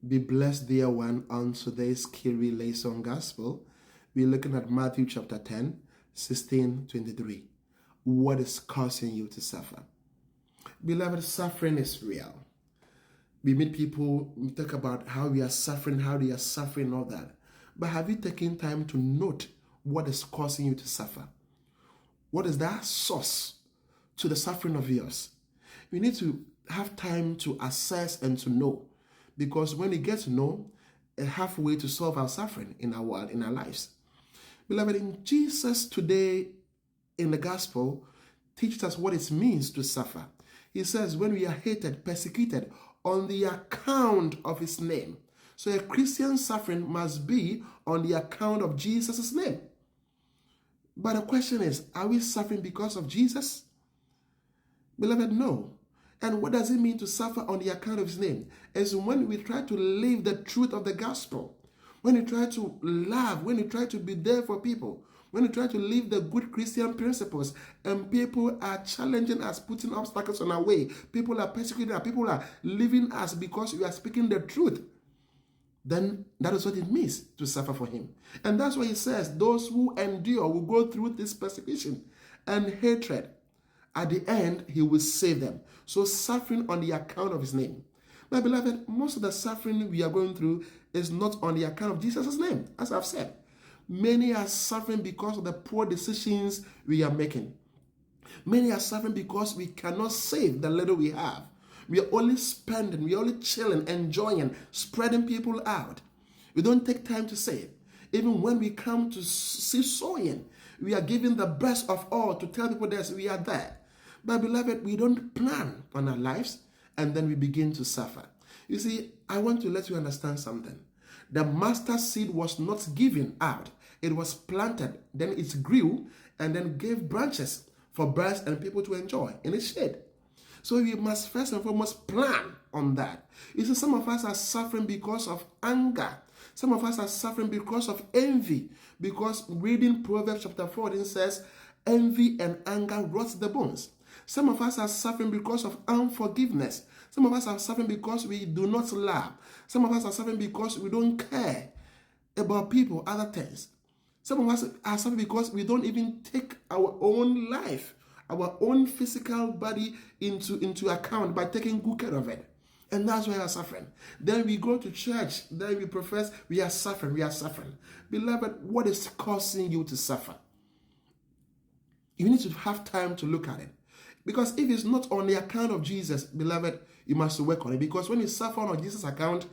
Be blessed, dear one, on today's key relation gospel. We're looking at Matthew chapter 10, 16-23. What is causing you to suffer? Beloved, suffering is real. We meet people, we talk about how we are suffering, how they are suffering, all that. But have you taken time to note what is causing you to suffer? What is that source to the suffering of yours? We need to have time to assess and to know. Because when we get to know, a halfway to solve our suffering in our world, in our lives. Beloved, in Jesus today in the gospel teaches us what it means to suffer. He says, when we are hated, persecuted on the account of his name. So a Christian suffering must be on the account of Jesus' name. But the question is, are we suffering because of Jesus? Beloved, no. And what does it mean to suffer on the account of his name? It's when we try to live the truth of the gospel. When we try to love, when we try to be there for people, when we try to live the good Christian principles, and people are challenging us, putting obstacles on our way. People are persecuting us. People are leaving us because we are speaking the truth. Then that is what it means to suffer for him. And that's why he says, those who endure will go through this persecution and hatred. At the end, he will save them. So suffering on the account of his name. My beloved, most of the suffering we are going through is not on the account of Jesus' name, as I've said. Many are suffering because of the poor decisions we are making. Many are suffering because we cannot save the little we have. We are only spending, we are only chilling, enjoying, spreading people out. We don't take time to save. Even when we come to see sowing, we are giving the best of all to tell people that we are there. But beloved, we don't plan on our lives and then we begin to suffer. You see, I want to let you understand something. The mustard seed was not given out. It was planted, then it grew and then gave branches for birds and people to enjoy in its shade. So we must first and foremost plan on that. You see, some of us are suffering because of anger. Some of us are suffering because of envy. Because reading Proverbs chapter 14 says, envy and anger rots the bones. Some of us are suffering because of unforgiveness. Some of us are suffering because we do not love. Some of us are suffering because we don't care about people, other things. Some of us are suffering because we don't even take our own life, our own physical body into account by taking good care of it. And that's why we are suffering. Then we go to church, then we profess we are suffering, we are suffering. Beloved, what is causing you to suffer? You need to have time to look at it. Because if it's not on the account of Jesus, beloved, you must work on it. Because when you suffer on Jesus' account,